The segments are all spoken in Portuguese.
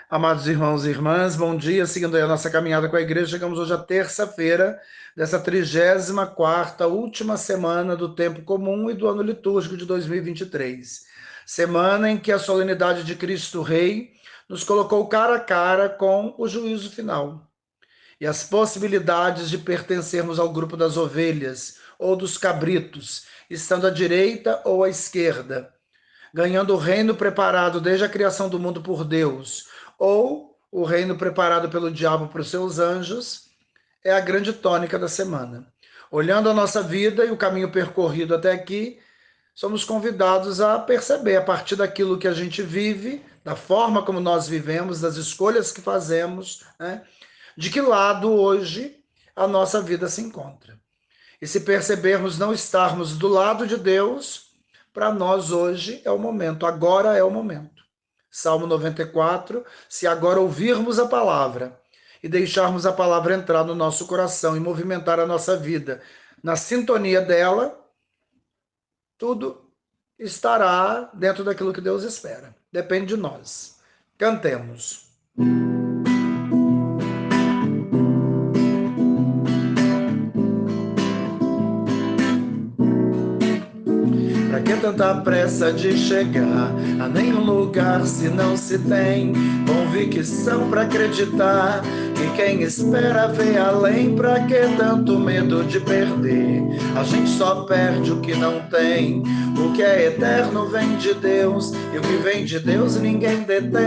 Amados irmãos e irmãs, bom dia. Seguindo aí a nossa caminhada com a igreja, chegamos hoje à terça-feira dessa 34ª última semana do tempo comum e do ano litúrgico de 2023. Semana em que a solenidade de Cristo Rei nos colocou cara a cara com o juízo final e as possibilidades de pertencermos ao grupo das ovelhas ou dos cabritos, estando à direita ou à esquerda, ganhando o reino preparado desde a criação do mundo por Deus, ou o reino preparado pelo diabo para os seus anjos, é a grande tônica da semana. Olhando a nossa vida e o caminho percorrido até aqui, somos convidados a perceber, a partir daquilo que a gente vive, da forma como nós vivemos, das escolhas que fazemos, né, de que lado hoje a nossa vida se encontra. E se percebermos não estarmos do lado de Deus, para nós hoje é o momento, agora é o momento. Salmo 94, se agora ouvirmos a palavra e deixarmos a palavra entrar no nosso coração e movimentar a nossa vida na sintonia dela, tudo estará dentro daquilo que Deus espera. Depende de nós. Cantemos. Pra que tanta pressa de chegar a nenhum lugar se não se tem convicção pra acreditar que quem espera vê além? Pra que tanto medo de perder? A gente só perde o que não tem. O que é eterno vem de Deus e o que vem de Deus ninguém detém.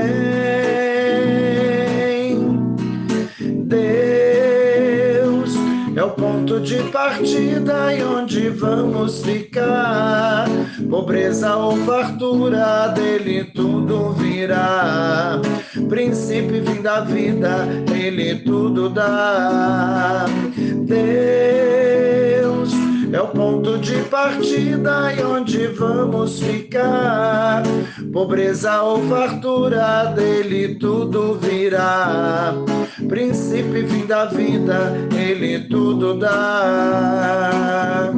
Deus é o ponto de partida e onde vamos ficar. Pobreza ou fartura, dele tudo virá. Princípio e fim da vida, ele tudo dá. Deus é o ponto de partida e onde vamos ficar. Pobreza ou fartura, dele tudo virá. Princípio e fim da vida, ele tudo dá.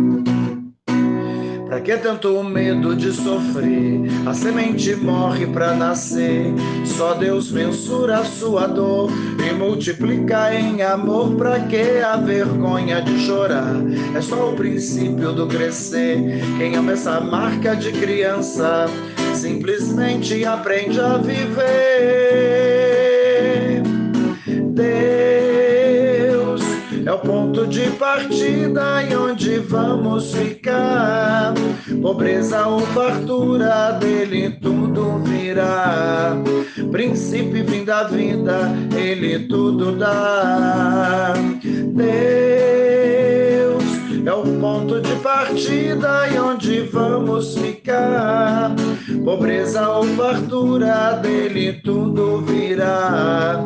Pra que tanto medo de sofrer? A semente morre pra nascer. Só Deus mensura a sua dor e multiplica em amor. Pra que a vergonha de chorar? É só o princípio do crescer. Quem ama essa marca de criança simplesmente aprende a viver. Deus é o ponto de partida e onde vamos ficar. Pobreza ou fartura, dele tudo virá. Princípio e fim da vida, ele tudo dá. Deus é o ponto de partida e onde vamos ficar. Pobreza ou fartura, dele tudo virá.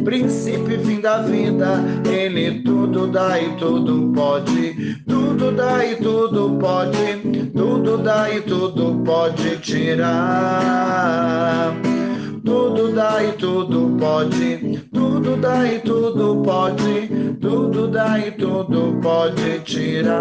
Princípio e fim da vida, ele tudo dá e tudo pode. Tudo dá e tudo pode. Tudo dá e tudo pode tirar. Tudo dá e tudo pode. Tudo dá e tudo pode. Tudo dá e tudo pode tirar.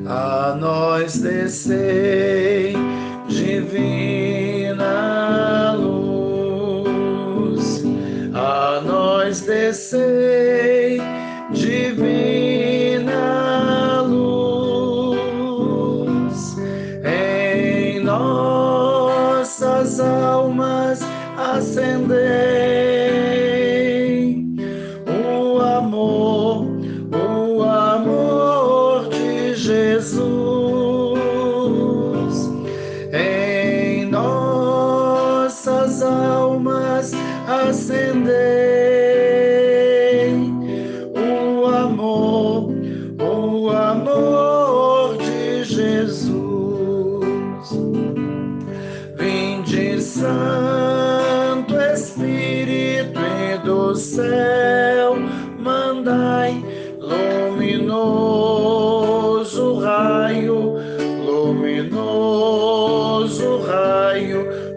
A nós descei divina luz, a nós descei divina luz, em nossas almas acendei o amor de Jesus. Em nossas almas acendei o amor de Jesus. Vinde, Santo Espírito e do céu, mandai luminoso raio,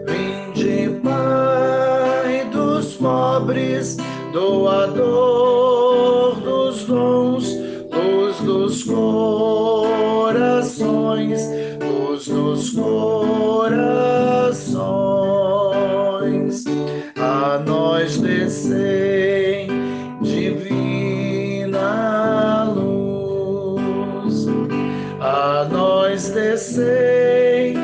vinde, Pai dos mortos, pobres, doador dos dons, luz dos corações, luz dos corações. A nós descei divina luz, a nós descei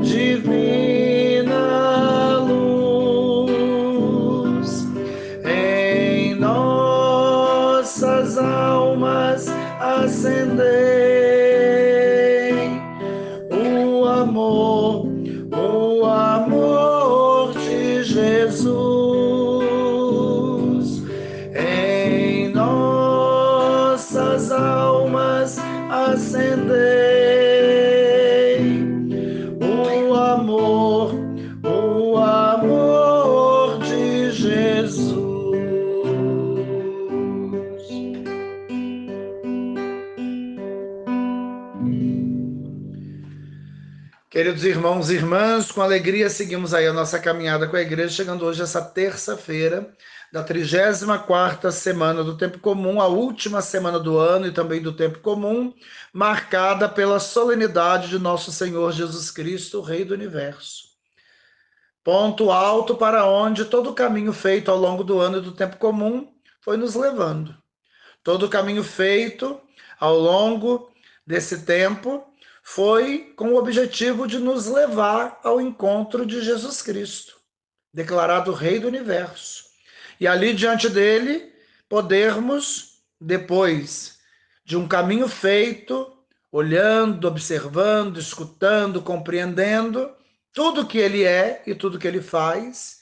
divina luz, em nossas almas acendei o amor de Jesus, em nossas almas acendei o amor de Jesus. Queridos irmãos e irmãs, com alegria seguimos aí a nossa caminhada com a igreja, chegando hoje essa terça-feira da 34ª semana do Tempo Comum, a última semana do ano e também do Tempo Comum, marcada pela solenidade de nosso Senhor Jesus Cristo, Rei do Universo. Ponto alto para onde todo o caminho feito ao longo do ano e do Tempo Comum foi nos levando. Todo o caminho feito ao longo desse tempo foi com o objetivo de nos levar ao encontro de Jesus Cristo, declarado Rei do Universo. E ali diante dele, podermos, depois de um caminho feito, olhando, observando, escutando, compreendendo tudo que ele é e tudo que ele faz,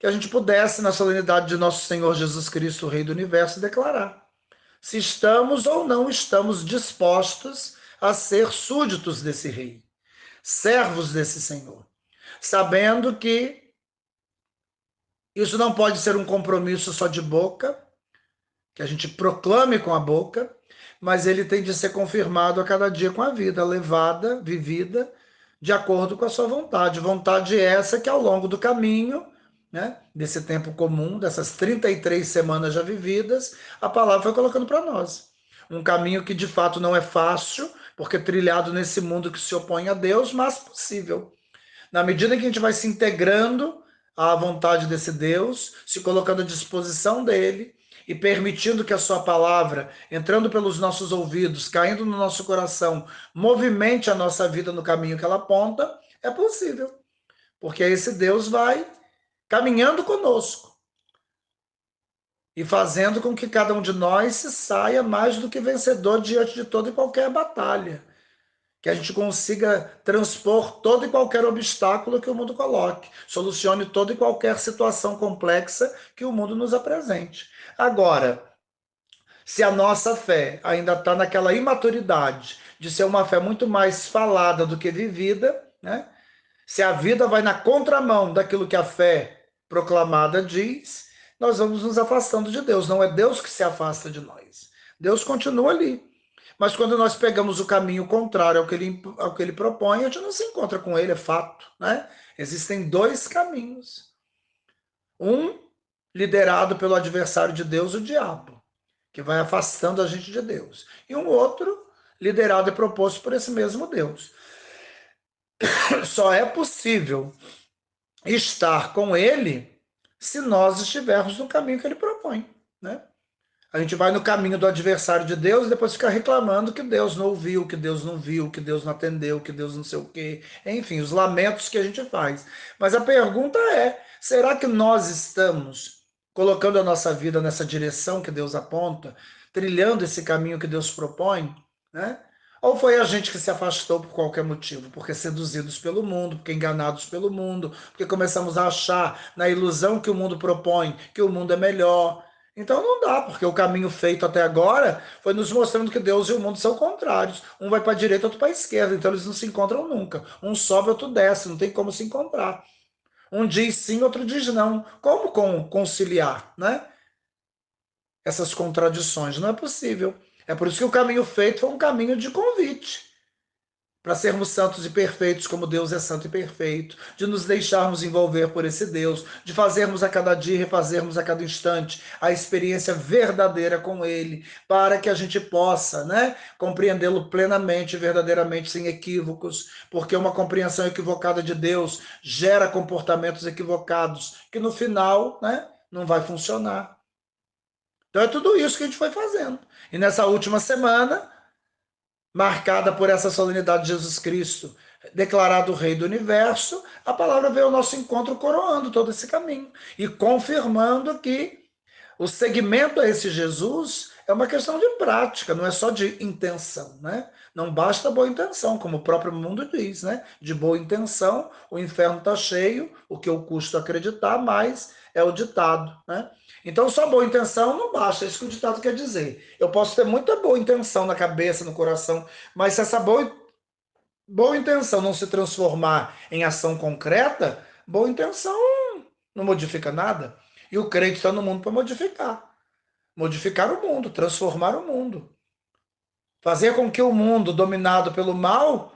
que a gente pudesse, na solenidade de nosso Senhor Jesus Cristo, Rei do Universo, declarar se estamos ou não estamos dispostos a ser súditos desse Rei, servos desse Senhor, sabendo que isso não pode ser um compromisso só de boca, que a gente proclame com a boca, mas ele tem de ser confirmado a cada dia com a vida, levada, vivida, de acordo com a sua vontade. Vontade essa que ao longo do caminho, né, desse tempo comum, dessas 33 semanas já vividas, a palavra foi colocando para nós. Um caminho que de fato não é fácil, porque trilhado nesse mundo que se opõe a Deus, mas possível. Na medida em que a gente vai se integrando à vontade desse Deus, se colocando à disposição dele e permitindo que a sua palavra, entrando pelos nossos ouvidos, caindo no nosso coração, movimente a nossa vida no caminho que ela aponta, é possível. Porque esse Deus vai caminhando conosco e fazendo com que cada um de nós se saia mais do que vencedor diante de toda e qualquer batalha. Que a gente consiga transpor todo e qualquer obstáculo que o mundo coloque, solucione toda e qualquer situação complexa que o mundo nos apresente. Agora, se a nossa fé ainda está naquela imaturidade de ser uma fé muito mais falada do que vivida, né? Se a vida vai na contramão daquilo que a fé proclamada diz, nós vamos nos afastando de Deus. Não é Deus que se afasta de nós. Deus continua ali. Mas quando nós pegamos o caminho contrário ao que ele propõe, a gente não se encontra com ele, é fato, né? Existem dois caminhos. Um liderado pelo adversário de Deus, o diabo, que vai afastando a gente de Deus. E um outro liderado e proposto por esse mesmo Deus. Só é possível estar com ele se nós estivermos no caminho que ele propõe, né? A gente vai no caminho do adversário de Deus e depois fica reclamando que Deus não ouviu, que Deus não viu, que Deus não atendeu, que Deus não sei o quê. Enfim, os lamentos que a gente faz. Mas a pergunta é, será que nós estamos colocando a nossa vida nessa direção que Deus aponta, trilhando esse caminho que Deus propõe, né? Ou foi a gente que se afastou por qualquer motivo, porque seduzidos pelo mundo, porque enganados pelo mundo, porque começamos a achar na ilusão que o mundo propõe que o mundo é melhor. Então não dá, porque o caminho feito até agora foi nos mostrando que Deus e o mundo são contrários. Um vai para a direita, outro para a esquerda, então eles não se encontram nunca. Um sobe, outro desce, não tem como se encontrar. Um diz sim, outro diz não. Como conciliar, né? Essas contradições? Não é possível. É por isso que o caminho feito foi um caminho de convite. para sermos santos e perfeitos como Deus é santo e perfeito, de nos deixarmos envolver por esse Deus, de fazermos a cada dia e refazermos a cada instante a experiência verdadeira com Ele, para que a gente possa, né, compreendê-lo plenamente, verdadeiramente, sem equívocos, porque uma compreensão equivocada de Deus gera comportamentos equivocados, que no final, né, não vai funcionar. Então é tudo isso que a gente foi fazendo. E nessa última semana, marcada por essa solenidade de Jesus Cristo, declarado Rei do Universo, a palavra veio ao nosso encontro coroando todo esse caminho e confirmando que o segmento a esse Jesus é uma questão de prática, não é só de intenção, né? Não basta boa intenção, como o próprio mundo diz, né? De boa intenção, o inferno está cheio, o que eu custo acreditar, mas é o ditado, né? Então, só boa intenção não basta, é isso que o ditado quer dizer. Eu posso ter muita boa intenção na cabeça, no coração, mas se essa boa intenção não se transformar em ação concreta, boa intenção não modifica nada. E o crente está no mundo para modificar o mundo, transformar o mundo, fazer com que o mundo dominado pelo mal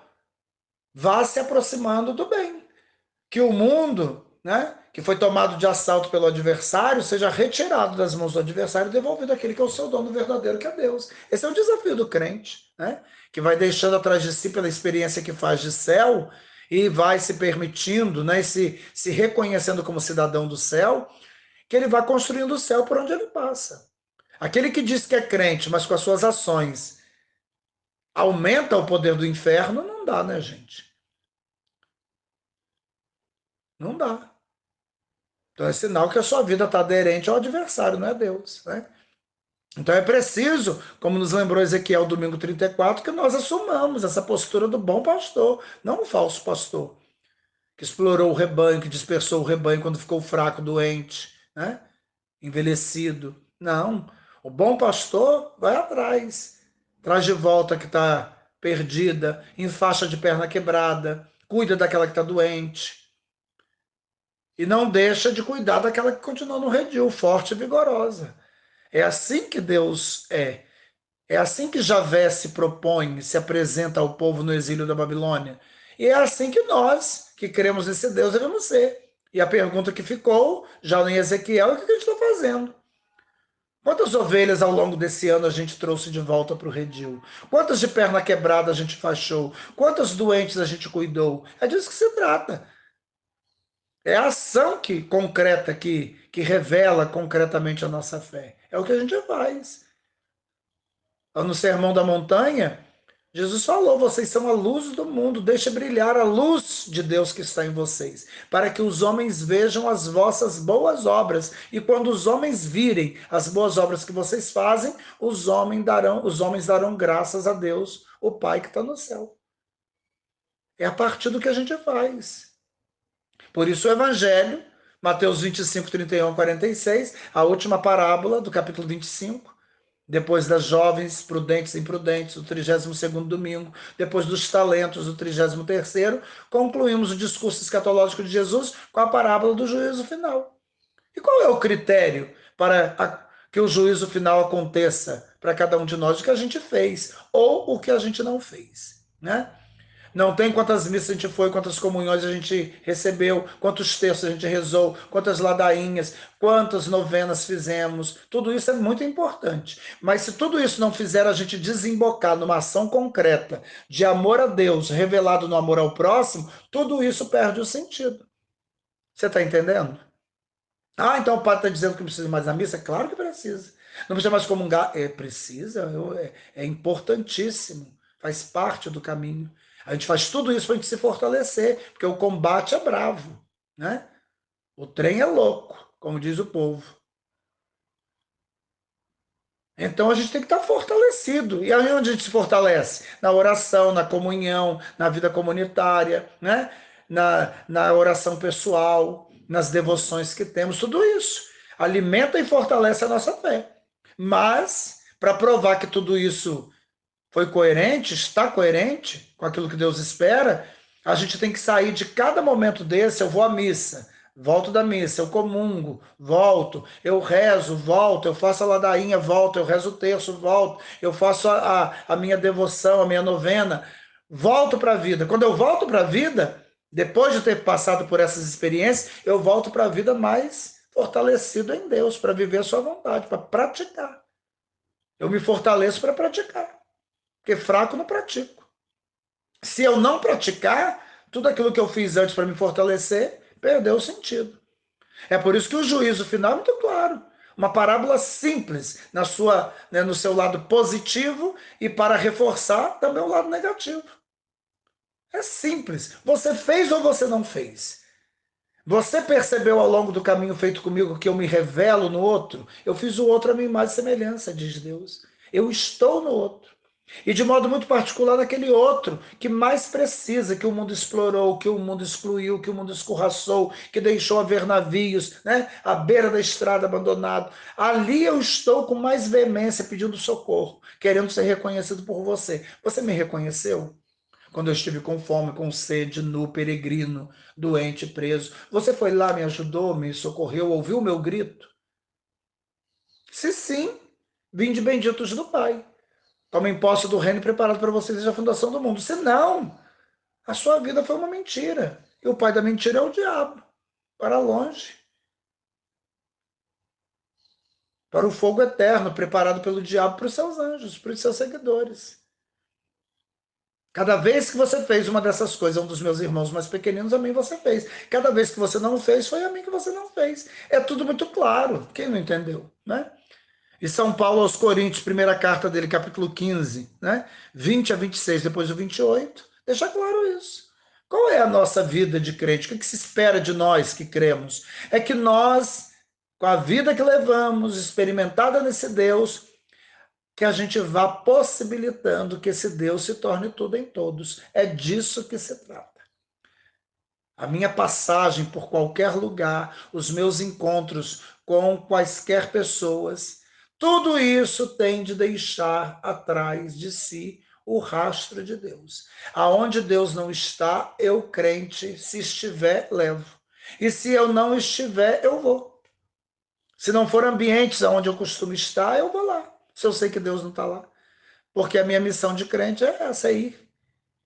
vá se aproximando do bem, que o mundo, né, que foi tomado de assalto pelo adversário, seja retirado das mãos do adversário e devolvido àquele que é o seu dono verdadeiro, que é Deus. Esse é o desafio do crente, né, que vai deixando atrás de si pela experiência que faz de céu e vai se permitindo, né, se reconhecendo como cidadão do céu, que ele vai construindo o céu por onde ele passa. Aquele que diz que é crente, mas com as suas ações aumenta o poder do inferno, não dá, né, gente? Não dá. Então é sinal que a sua vida está aderente ao adversário, não é Deus, né? Então é preciso, como nos lembrou Ezequiel domingo 34, que nós assumamos essa postura do bom pastor, não o falso pastor, que explorou o rebanho, que dispersou o rebanho quando ficou fraco, doente, né? Envelhecido. Não. O bom pastor vai atrás, traz de volta a que está perdida, em faixa de perna quebrada, cuida daquela que está doente. E não deixa de cuidar daquela que continua no redil, forte e vigorosa. É assim que Deus é. É assim que Javé se propõe, se apresenta ao povo no exílio da Babilônia. E é assim que nós, que cremos nesse Deus, devemos ser. E a pergunta que ficou, já em Ezequiel, é o que a gente está fazendo? Quantas ovelhas ao longo desse ano a gente trouxe de volta para o redil? Quantas de perna quebrada a gente fachou? Quantas doentes a gente cuidou? É disso que se trata. É a ação que concreta, que revela concretamente a nossa fé. É o que a gente faz. No Sermão da Montanha, Jesus falou: vocês são a luz do mundo, deixe brilhar a luz de Deus que está em vocês, para que os homens vejam as vossas boas obras. E quando os homens virem as boas obras que vocês fazem, os homens darão graças a Deus, o Pai que está no céu. É a partir do que a gente faz. Por isso o Evangelho, Mateus 25, 31, 46, a última parábola do capítulo 25, depois das jovens prudentes e imprudentes, o 32º domingo, depois dos talentos, o 33º, concluímos o discurso escatológico de Jesus com a parábola do juízo final. E qual é o critério para que o juízo final aconteça para cada um de nós? O que a gente fez ou o que a gente não fez, né? Não tem quantas missas a gente foi, quantas comunhões a gente recebeu, quantos textos a gente rezou, quantas ladainhas, quantas novenas fizemos. Tudo isso é muito importante. Mas se tudo isso não fizer a gente desembocar numa ação concreta de amor a Deus, revelado no amor ao próximo, tudo isso perde o sentido. Você está entendendo? Ah, então o padre está dizendo que não precisa mais da missa? Claro que precisa. Não precisa mais comungar? Precisa, é importantíssimo. Faz parte do caminho. A gente faz tudo isso para a gente se fortalecer, porque o combate é bravo, né? O trem é louco, como diz o povo. Então a gente tem que estar fortalecido. E aí onde a gente se fortalece? Na oração, na comunhão, na vida comunitária, né? Na oração pessoal, nas devoções que temos, tudo isso alimenta e fortalece a nossa fé. Mas, para provar que tudo isso foi coerente, está coerente com aquilo que Deus espera, a gente tem que sair de cada momento desse. Eu vou à missa, volto da missa, eu comungo, volto, eu rezo, volto, eu faço a ladainha, volto, eu rezo o terço, volto, eu faço a minha devoção, a minha novena. volto para a vida. Quando eu volto para a vida, depois de ter passado por essas experiências, eu volto para a vida mais fortalecido em Deus, para viver a sua vontade, para praticar. Eu me fortaleço para praticar, porque fraco não pratico. Se eu não praticar, tudo aquilo que eu fiz antes para me fortalecer, perdeu o sentido. É por isso que o juízo final é muito claro. Uma parábola simples na sua, né, no seu lado positivo e para reforçar também o lado negativo. É simples. Você fez ou você não fez? Você percebeu ao longo do caminho feito comigo que eu me revelo no outro? Eu fiz o outro a minha imagem e semelhança, diz Deus. Eu estou no outro. E de modo muito particular naquele outro que mais precisa, que o mundo explorou, que o mundo excluiu, que o mundo escorraçou, que deixou haver navios, né, à beira da estrada abandonado. Ali eu estou com mais veemência pedindo socorro, querendo ser reconhecido por você. Você me reconheceu? Quando eu estive com fome, com sede, nu, peregrino, doente, preso. Você foi lá, me ajudou, me socorreu, ouviu o meu grito? Se sim, vinde benditos do Pai. Tomem posse do reino preparado para vocês desde a fundação do mundo. Se não, a sua vida foi uma mentira. E o pai da mentira é o diabo. Para longe. Para o fogo eterno, preparado pelo diabo para os seus anjos, para os seus seguidores. Cada vez que você fez uma dessas coisas, um dos meus irmãos mais pequeninos, a mim você fez. Cada vez que você não fez, foi a mim que você não fez. É tudo muito claro. Quem não entendeu, né? E São Paulo aos Coríntios, primeira carta dele, capítulo 15, né? 20 a 26, depois do 28, deixa claro isso. Qual é a nossa vida de crente? O que se espera de nós que cremos? É que nós, com a vida que levamos, experimentada nesse Deus, que a gente vá possibilitando que esse Deus se torne tudo em todos. É disso que se trata. A minha passagem por qualquer lugar, os meus encontros com quaisquer pessoas, tudo isso tem de deixar atrás de si o rastro de Deus. Aonde Deus não está, eu, crente, se estiver, levo. E se eu não estiver, eu vou. Se não for ambientes onde eu costumo estar, eu vou lá. Se eu sei que Deus não está lá. Porque a minha missão de crente é essa aí,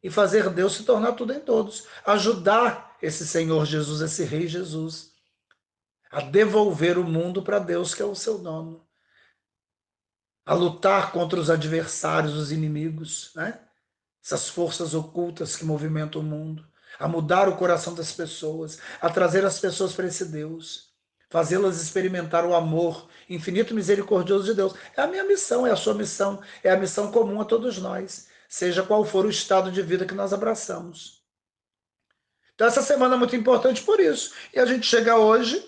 e fazer Deus se tornar tudo em todos. Ajudar esse Senhor Jesus, esse Rei Jesus, a devolver o mundo para Deus, que é o seu dono. A lutar contra os adversários, os inimigos, né? Essas forças ocultas que movimentam o mundo. A mudar o coração das pessoas, a trazer as pessoas para esse Deus. Fazê-las experimentar o amor infinito e misericordioso de Deus. É a minha missão, é a sua missão, é a missão comum a todos nós, seja qual for o estado de vida que nós abraçamos. Então, essa semana é muito importante por isso. E a gente chega hoje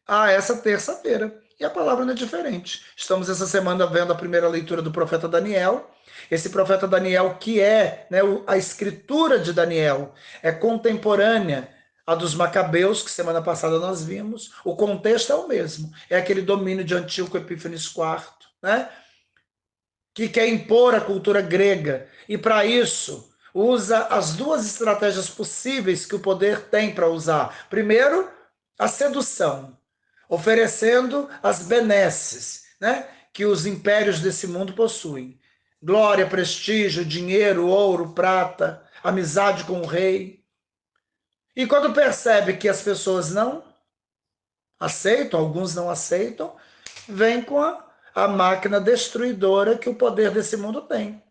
a essa terça-feira. E a palavra não é diferente. Estamos essa semana vendo a primeira leitura do profeta Daniel. Esse profeta Daniel, que é, né, a escritura de Daniel, é contemporânea à dos Macabeus, que semana passada nós vimos. O contexto é o mesmo. É aquele domínio de Antíoco Epífanes IV, né, que quer impor a cultura grega. E para isso usa as duas estratégias possíveis que o poder tem para usar. Primeiro, a sedução, oferecendo as benesses, né, que os impérios desse mundo possuem. Glória, prestígio, dinheiro, ouro, prata, amizade com o rei. E quando percebe que as pessoas não aceitam, alguns não aceitam, vem com a máquina destruidora que o poder desse mundo tem.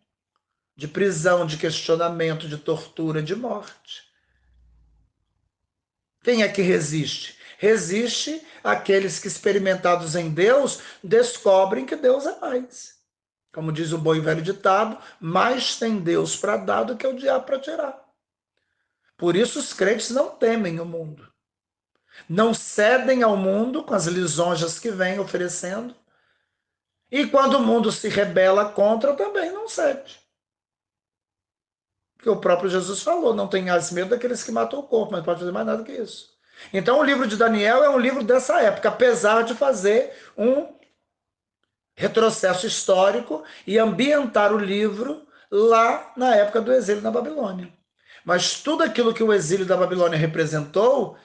De prisão, de questionamento, de tortura, de morte. Quem é que resiste? Resiste aqueles que, experimentados em Deus, descobrem que Deus é mais. Como diz o bom e velho ditado, mais tem Deus para dar do que o diabo para tirar. Por isso os crentes não temem o mundo. Não cedem ao mundo com as lisonjas que vem oferecendo. E quando o mundo se rebela contra, também não cede. Porque o próprio Jesus falou, não tenhas medo daqueles que matam o corpo, mas não pode fazer mais nada que isso. Então o livro de Daniel é um livro dessa época, apesar de fazer um retrocesso histórico e ambientar o livro lá na época do exílio na Babilônia. Mas tudo aquilo que o exílio da Babilônia representou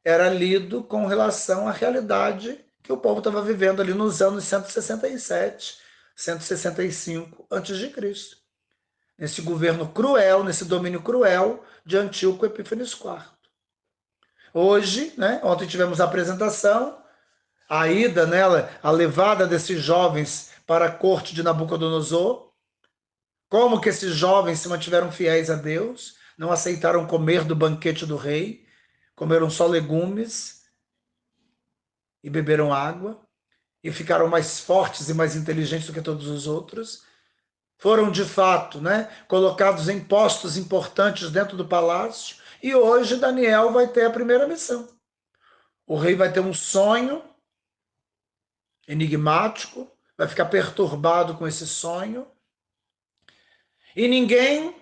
era lido com relação à realidade que o povo estava vivendo ali nos anos 167, 165 a.C. nesse governo cruel, nesse domínio cruel de Antíoco Epífanes IV. Hoje, né, ontem tivemos a apresentação, a ida nela, a levada desses jovens para a corte de Nabucodonosor, como que esses jovens se mantiveram fiéis a Deus, não aceitaram comer do banquete do rei, comeram só legumes e beberam água, e ficaram mais fortes e mais inteligentes do que todos os outros. Foram, de fato, né, colocados em postos importantes dentro do palácio, e hoje Daniel vai ter a primeira missão. O rei vai ter um sonho enigmático, vai ficar perturbado com esse sonho, e ninguém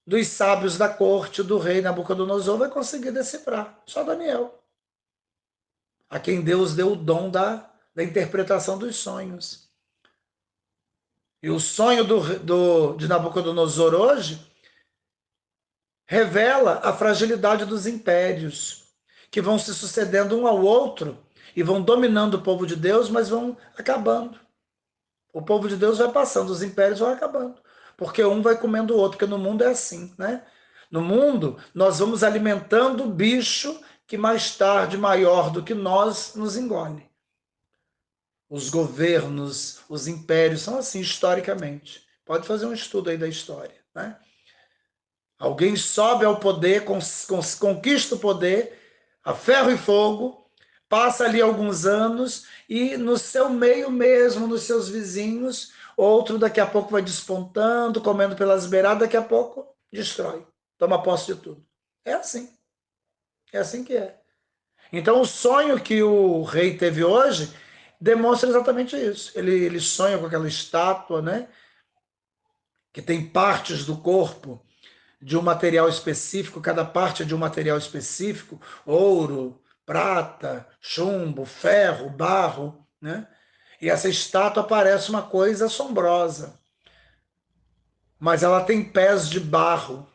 dos sábios da corte do rei Nabucodonosor vai conseguir decifrar, só Daniel, a quem Deus deu o dom da interpretação dos sonhos. E o sonho de Nabucodonosor hoje revela a fragilidade dos impérios, que vão se sucedendo um ao outro e vão dominando o povo de Deus, mas vão acabando. O povo de Deus vai passando, os impérios vão acabando, porque um vai comendo o outro, porque no mundo é assim, né? No mundo, nós vamos alimentando o bicho que mais tarde, maior do que nós, nos engole. Os governos, os impérios são assim historicamente. Pode fazer um estudo aí da história, né? Alguém sobe ao poder, conquista o poder, a ferro e fogo, passa ali alguns anos e no seu meio mesmo, nos seus vizinhos, outro daqui a pouco vai despontando, comendo pelas beiradas, daqui a pouco destrói, toma posse de tudo. É assim que é. Então o sonho que o rei teve hoje demonstra exatamente isso. Ele sonha com aquela estátua, né, que tem partes do corpo de um material específico, cada parte é de um material específico, ouro, prata, chumbo, ferro, barro, né? E essa estátua parece uma coisa assombrosa, mas ela tem pés de barro.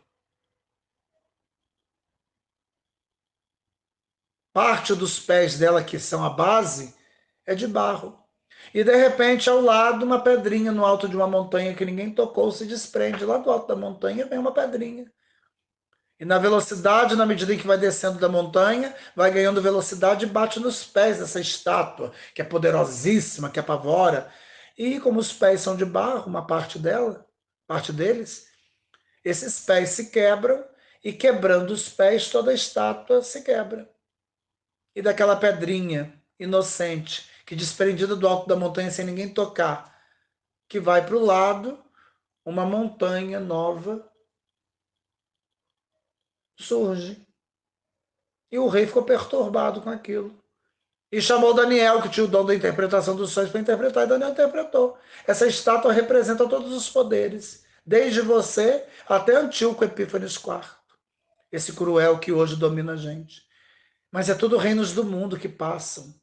Parte dos pés dela, que são a base, é de barro. E de repente, ao lado, uma pedrinha no alto de uma montanha que ninguém tocou se desprende. Lá do alto da montanha vem uma pedrinha. E na velocidade, na medida em que vai descendo da montanha, vai ganhando velocidade e bate nos pés dessa estátua, que é poderosíssima, que apavora. E como os pés são de barro, uma parte dela, parte deles, esses pés se quebram e quebrando os pés, toda a estátua se quebra. E daquela pedrinha inocente, que desprendida do alto da montanha sem ninguém tocar, que vai para o lado, uma montanha nova surge. E o rei ficou perturbado com aquilo. E chamou Daniel, que tinha o dom da interpretação dos sonhos, para interpretar, e Daniel interpretou. Essa estátua representa todos os poderes, desde você até Antíoco Epífanes IV, esse cruel que hoje domina a gente. Mas é tudo reinos do mundo que passam.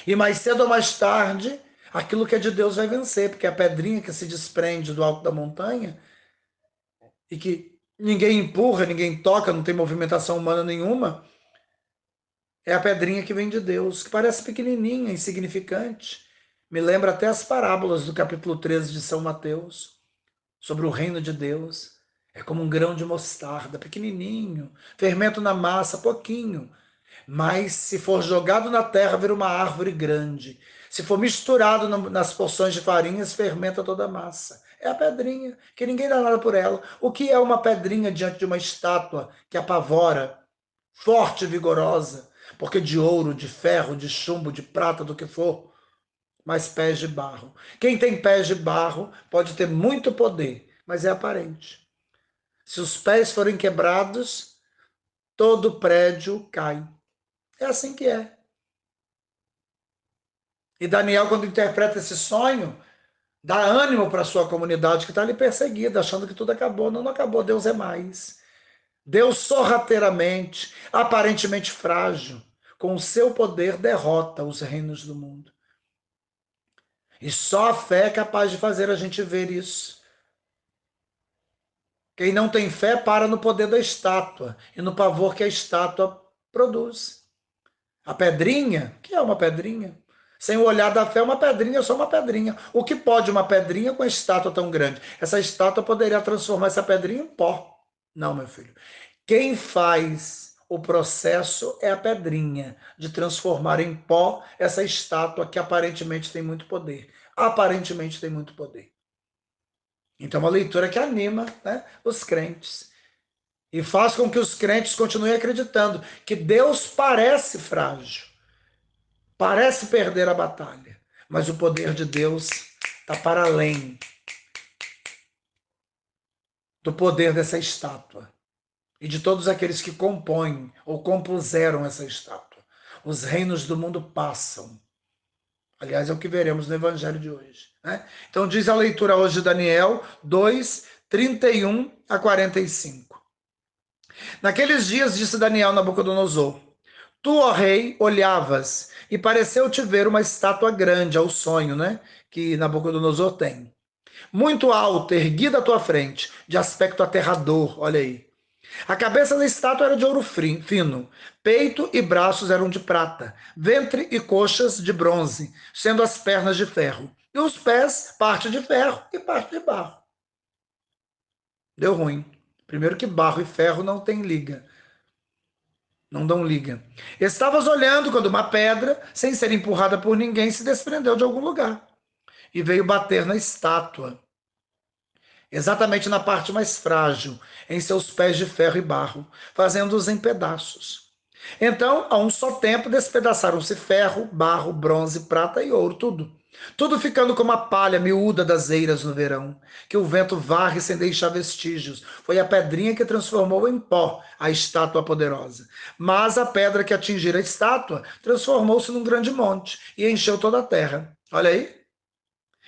E mais cedo ou mais tarde, aquilo que é de Deus vai vencer, porque a pedrinha que se desprende do alto da montanha e que ninguém empurra, ninguém toca, não tem movimentação humana nenhuma, é a pedrinha que vem de Deus, que parece pequenininha, insignificante. Me lembra até as parábolas do capítulo 13 de São Mateus, sobre o reino de Deus. É como um grão de mostarda, pequenininho, fermento na massa, pouquinho. Mas se for jogado na terra, vira uma árvore grande. Se for misturado nas porções de farinhas, fermenta toda a massa. É a pedrinha, que ninguém dá nada por ela. O que é uma pedrinha diante de uma estátua que apavora, forte e vigorosa? Porque de ouro, de ferro, de chumbo, de prata, do que for, mas pés de barro. Quem tem pés de barro pode ter muito poder, mas é aparente. Se os pés forem quebrados, todo prédio cai. É assim que é. E Daniel, quando interpreta esse sonho, dá ânimo para a sua comunidade que está ali perseguida, achando que tudo acabou. Não, não acabou, Deus é mais. Deus sorrateiramente, aparentemente frágil, com o seu poder derrota os reinos do mundo. E só a fé é capaz de fazer a gente ver isso. Quem não tem fé para no poder da estátua e no pavor que a estátua produz. A pedrinha, que é uma pedrinha, Sem o olhar da fé, uma pedrinha é só uma pedrinha. O que pode uma pedrinha com a estátua tão grande? Essa estátua poderia transformar essa pedrinha em pó. Não, meu filho. Quem faz o processo é a pedrinha de transformar em pó essa estátua que aparentemente tem muito poder. Aparentemente tem muito poder. Então, é uma leitura que anima, né, os crentes e faz com que os crentes continuem acreditando que Deus parece frágil, parece perder a batalha, mas o poder de Deus está para além do poder dessa estátua e de todos aqueles que compõem ou compuseram essa estátua. Os reinos do mundo passam. Aliás, é o que veremos no Evangelho de hoje, né? Então, diz a leitura hoje de Daniel 2, 31 a 45. Naqueles dias, disse Daniel a Nabucodonosor: Tu, ó rei, olhavas e pareceu-te ver uma estátua grande, ao sonho, né? Que Nabucodonosor tem. Muito alta, erguida à tua frente, de aspecto aterrador, olha aí. A cabeça da estátua era de ouro fino, peito e braços eram de prata, ventre e coxas de bronze, sendo as pernas de ferro, e os pés, parte de ferro e parte de barro. Deu ruim. Primeiro que barro e ferro não tem liga. Não dão liga. Estavas olhando quando uma pedra, sem ser empurrada por ninguém, se desprendeu de algum lugar e veio bater na estátua, exatamente na parte mais frágil, em seus pés de ferro e barro, fazendo-os em pedaços. Então, a um só tempo, despedaçaram-se ferro, barro, bronze, prata e ouro, tudo. Tudo ficando como a palha miúda das eiras no verão, que o vento varre sem deixar vestígios. Foi a pedrinha que transformou em pó a estátua poderosa. Mas a pedra que atingira a estátua transformou-se num grande monte e encheu toda a terra. Olha aí.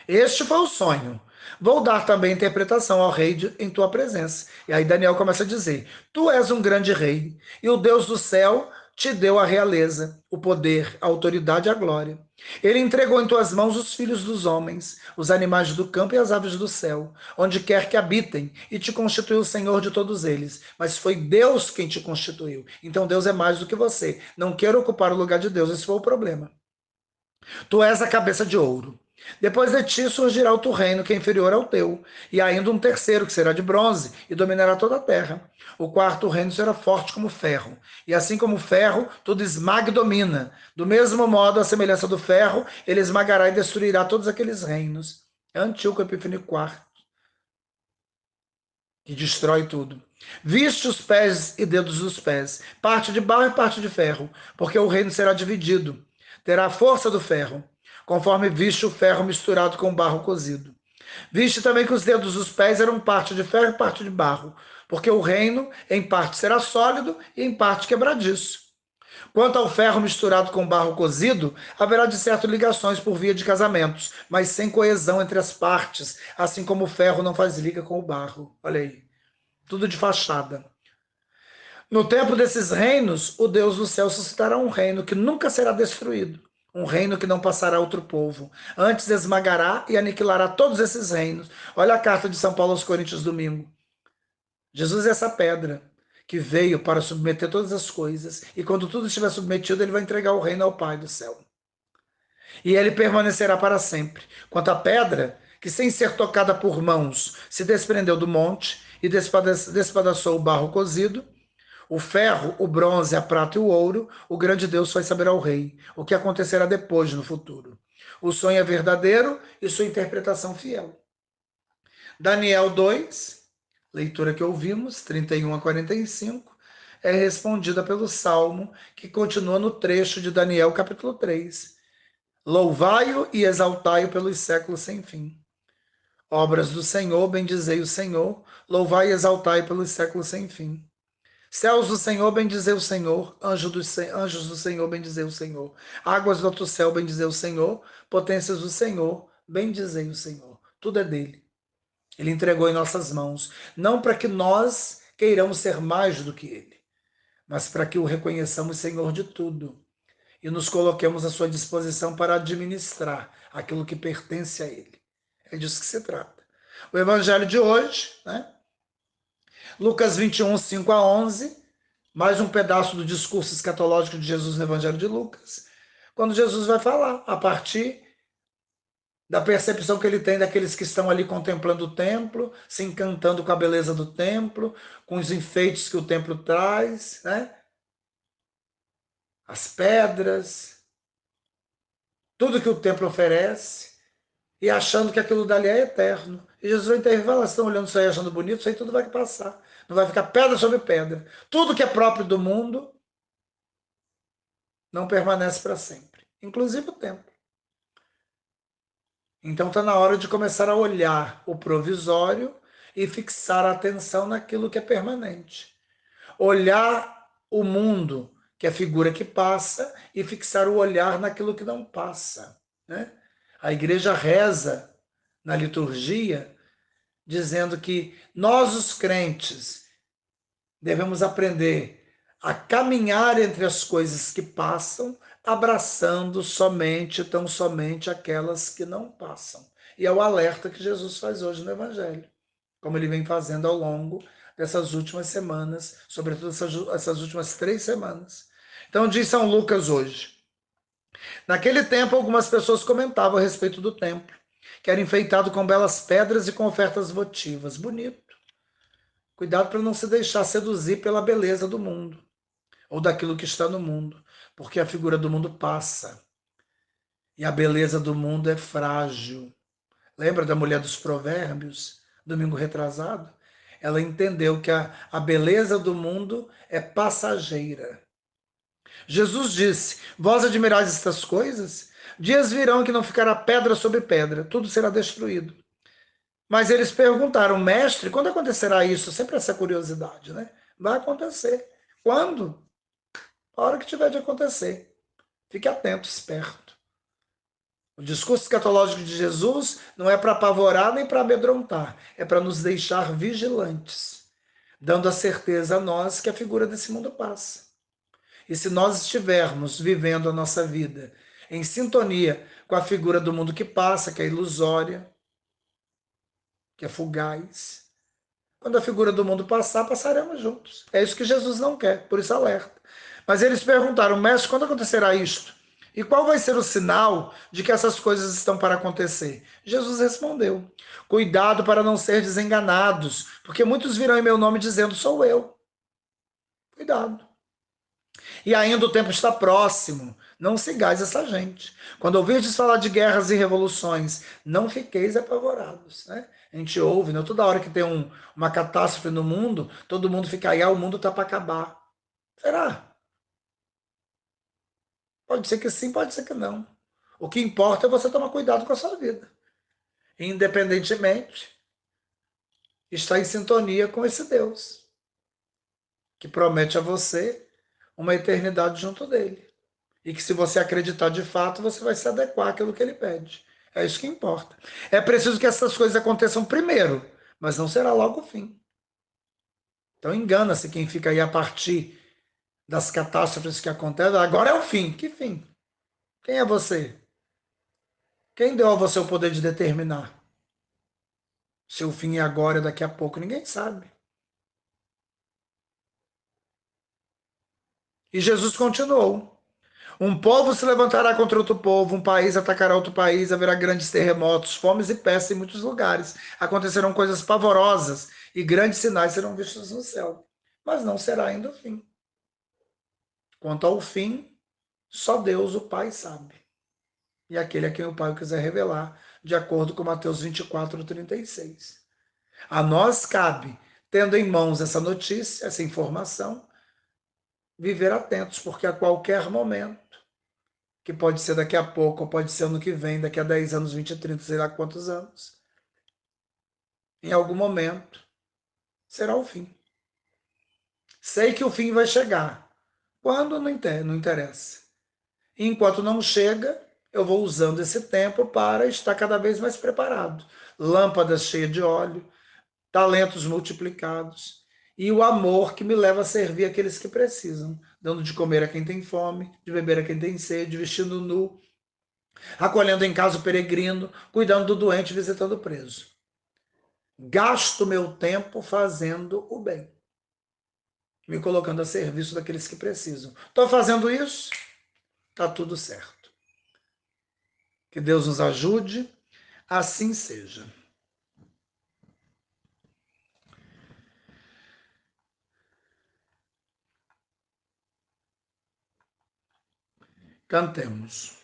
Este foi o sonho. Vou dar também interpretação ao rei em tua presença. E aí Daniel começa a dizer: Tu és um grande rei, e o Deus do céu te deu a realeza, o poder, a autoridade e a glória. Ele entregou em tuas mãos os filhos dos homens, os animais do campo e as aves do céu, onde quer que habitem, e te constituiu o Senhor de todos eles. Mas foi Deus quem te constituiu. Então Deus é mais do que você. Não queira ocupar o lugar de Deus, esse foi o problema. Tu és a cabeça de ouro. Depois de ti surgirá outro reino que é inferior ao teu, e ainda um terceiro que será de bronze e dominará toda a terra. O quarto reino será forte como ferro, e assim como o ferro, tudo esmaga e domina. Do mesmo modo, à semelhança do ferro, ele esmagará e destruirá todos aqueles reinos. É Antíoco Epífano IV, que destrói tudo. Viste os pés e dedos dos pés, parte de barro e parte de ferro, porque o reino será dividido. Terá a força do ferro, conforme viste o ferro misturado com o barro cozido. Viste também que os dedos dos pés eram parte de ferro e parte de barro, porque o reino em parte será sólido e em parte quebradiço. Quanto ao ferro misturado com barro cozido, haverá de certo ligações por via de casamentos, mas sem coesão entre as partes, assim como o ferro não faz liga com o barro. Olha aí, tudo de fachada. No tempo desses reinos, o Deus do céu suscitará um reino que nunca será destruído, um reino que não passará a outro povo. Antes esmagará e aniquilará todos esses reinos. Olha a carta de São Paulo aos Coríntios domingo. Jesus é essa pedra que veio para submeter todas as coisas, e quando tudo estiver submetido, ele vai entregar o reino ao Pai do céu. E ele permanecerá para sempre. Quanto à pedra, que sem ser tocada por mãos, se desprendeu do monte e despedaçou o barro cozido, o ferro, o bronze, a prata e o ouro, o grande Deus faz saber ao rei o que acontecerá depois, no futuro. O sonho é verdadeiro e sua interpretação fiel. Daniel 2, leitura que ouvimos, 31 a 45, é respondida pelo Salmo, que continua no trecho de Daniel, capítulo 3. Louvai-o e exaltai-o pelos séculos sem fim. Obras do Senhor, bendizei o Senhor, louvai e exaltai pelos séculos sem fim. Céus do Senhor, bendizei o Senhor. Anjos do Senhor, bendizei o Senhor. Águas do alto céu, bendizei o Senhor. Potências do Senhor, bendizei o Senhor. Tudo é dele. Ele entregou em nossas mãos, não para que nós queiramos ser mais do que ele, mas para que o reconheçamos Senhor de tudo e nos coloquemos à sua disposição para administrar aquilo que pertence a ele. É disso que se trata. O evangelho de hoje, né? Lucas 21, 5 a 11, mais um pedaço do discurso escatológico de Jesus no evangelho de Lucas. quando Jesus vai falar, a partir da percepção que ele tem daqueles que estão ali contemplando o templo, se encantando com a beleza do templo, com os enfeites que o templo traz, né? As pedras, tudo que o templo oferece, e achando que aquilo dali é eterno. E Jesus vai intervir e fala, estão olhando isso aí, achando bonito, isso aí tudo vai passar. Não vai ficar pedra sobre pedra. Tudo que é próprio do mundo não permanece para sempre, inclusive o templo. Então está na hora de começar a olhar o provisório e fixar a atenção naquilo que é permanente. Olhar o mundo, que é a figura que passa, e fixar o olhar naquilo que não passa, né? A igreja reza na liturgia dizendo que nós, os crentes, devemos aprender a caminhar entre as coisas que passam, abraçando somente, tão somente aquelas que não passam. E é o alerta que Jesus faz hoje no Evangelho, como ele vem fazendo ao longo dessas últimas semanas, sobretudo essas últimas 3 semanas. Então, diz São Lucas hoje. Naquele tempo, algumas pessoas comentavam a respeito do templo, que era enfeitado com belas pedras e com ofertas votivas. Bonito. Cuidado para não se deixar seduzir pela beleza do mundo, ou daquilo que está no mundo, porque a figura do mundo passa, e a beleza do mundo é frágil. Lembra da mulher dos provérbios, domingo retrasado? Ela entendeu que a beleza do mundo é passageira. Jesus disse, vós admirais estas coisas? Dias virão que não ficará pedra sobre pedra, tudo será destruído. Mas eles perguntaram, mestre, quando acontecerá isso? Sempre essa curiosidade, né? Vai acontecer. Quando? A hora que tiver de acontecer. Fique atento, esperto. O discurso escatológico de Jesus não é para apavorar nem para amedrontar, é para nos deixar vigilantes, dando a certeza a nós que a figura desse mundo passa. E se nós estivermos vivendo a nossa vida em sintonia com a figura do mundo que passa, que é ilusória, que é fugaz, quando a figura do mundo passar, passaremos juntos. É isso que Jesus não quer, por isso alerta. Mas eles perguntaram, mestre, quando acontecerá isto? E qual vai ser o sinal de que essas coisas estão para acontecer? Jesus respondeu, cuidado para não ser desenganados, porque muitos virão em meu nome dizendo, sou eu. Cuidado. E ainda o tempo está próximo, não sigais essa gente. Quando ouvirdes falar de guerras e revoluções, não fiqueis apavorados, né? A gente ouve, né? Toda hora que tem uma catástrofe no mundo, todo mundo fica aí, o mundo está para acabar. Será? Pode ser que sim, pode ser que não. O que importa é você tomar cuidado com a sua vida. Independentemente, estar em sintonia com esse Deus, que promete a você uma eternidade junto dele. E que se você acreditar de fato, você vai se adequar àquilo que ele pede. É isso que importa. É preciso que essas coisas aconteçam primeiro, mas não será logo o fim. Então engana-se quem fica aí a partir das catástrofes que acontecem. Agora é o fim. Que fim? Quem é você? Quem deu a você o poder de determinar? Se o fim é agora ou daqui a pouco, ninguém sabe. E Jesus continuou. Um povo se levantará contra outro povo, um país atacará outro país, haverá grandes terremotos, fomes e pestes em muitos lugares. Acontecerão coisas pavorosas e grandes sinais serão vistos no céu. Mas não será ainda o fim. Quanto ao fim, só Deus, o Pai, sabe. E aquele a quem o Pai quiser revelar, de acordo com Mateus 24:36. A nós cabe, tendo em mãos essa notícia, essa informação, viver atentos, porque a qualquer momento, que pode ser daqui a pouco, ou pode ser ano que vem, daqui a 10 anos, 20, 30, sei lá quantos anos, em algum momento, será o fim. Sei que o fim vai chegar. Quando não interessa. E enquanto não chega, eu vou usando esse tempo para estar cada vez mais preparado. Lâmpadas cheias de óleo, talentos multiplicados e o amor que me leva a servir aqueles que precisam, dando de comer a quem tem fome, de beber a quem tem sede, vestindo nu, acolhendo em casa o peregrino, cuidando do doente, visitando o preso. Gasto meu tempo fazendo o bem, me colocando a serviço daqueles que precisam. Estou fazendo isso? Está tudo certo. Que Deus nos ajude, assim seja. Cantemos.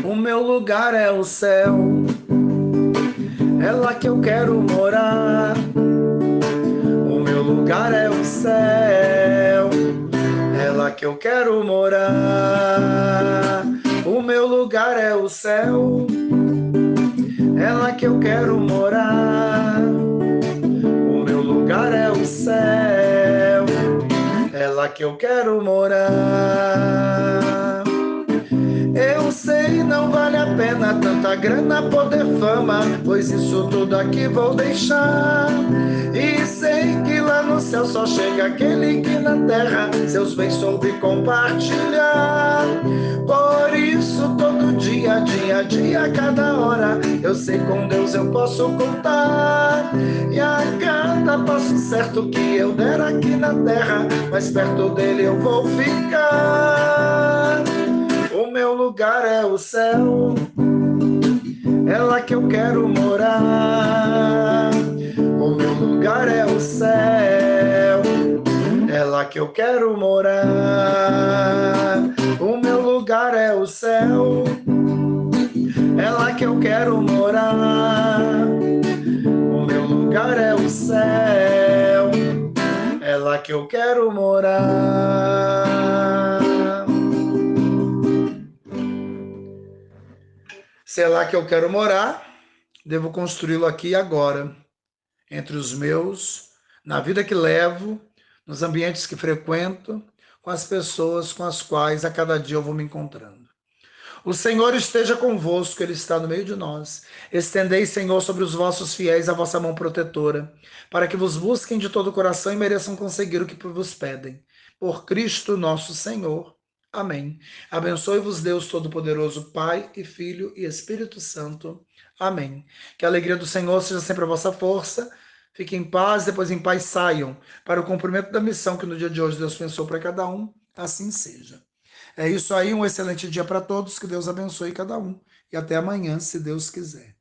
O meu lugar é o céu, é lá que eu quero morar. O meu lugar é o céu, é lá que eu quero morar. O meu lugar é o céu, é lá que eu quero morar. O meu lugar é o céu, é lá que eu quero morar. Eu sei, não vale a pena tanta grana, poder, fama, pois isso tudo aqui vou deixar. E sei que lá no céu só chega aquele que na terra seus bens soube compartilhar. Por isso todo dia, dia a dia, cada hora, eu sei com Deus eu posso contar. E a cada passo certo que eu der aqui na terra, mais perto dele eu vou ficar. O meu lugar é o céu, é lá que eu quero morar. O meu lugar é o céu, é lá que eu quero morar. O meu lugar é o céu, é lá que eu quero morar. O meu lugar é o céu, é lá que eu quero morar. Se é lá que eu quero morar, devo construí-lo aqui e agora, entre os meus, na vida que levo, nos ambientes que frequento, com as pessoas com as quais a cada dia eu vou me encontrando. O Senhor esteja convosco, Ele está no meio de nós. Estendei, Senhor, sobre os vossos fiéis a vossa mão protetora, para que vos busquem de todo o coração e mereçam conseguir o que vos pedem. Por Cristo nosso Senhor. Amém. Abençoe-vos Deus Todo-Poderoso, Pai e Filho e Espírito Santo. Amém. Que a alegria do Senhor seja sempre a vossa força. Fiquem em paz, depois em paz saiam para o cumprimento da missão que no dia de hoje Deus pensou para cada um. Assim seja. É isso aí, um excelente dia para todos, que Deus abençoe cada um. E até amanhã, se Deus quiser.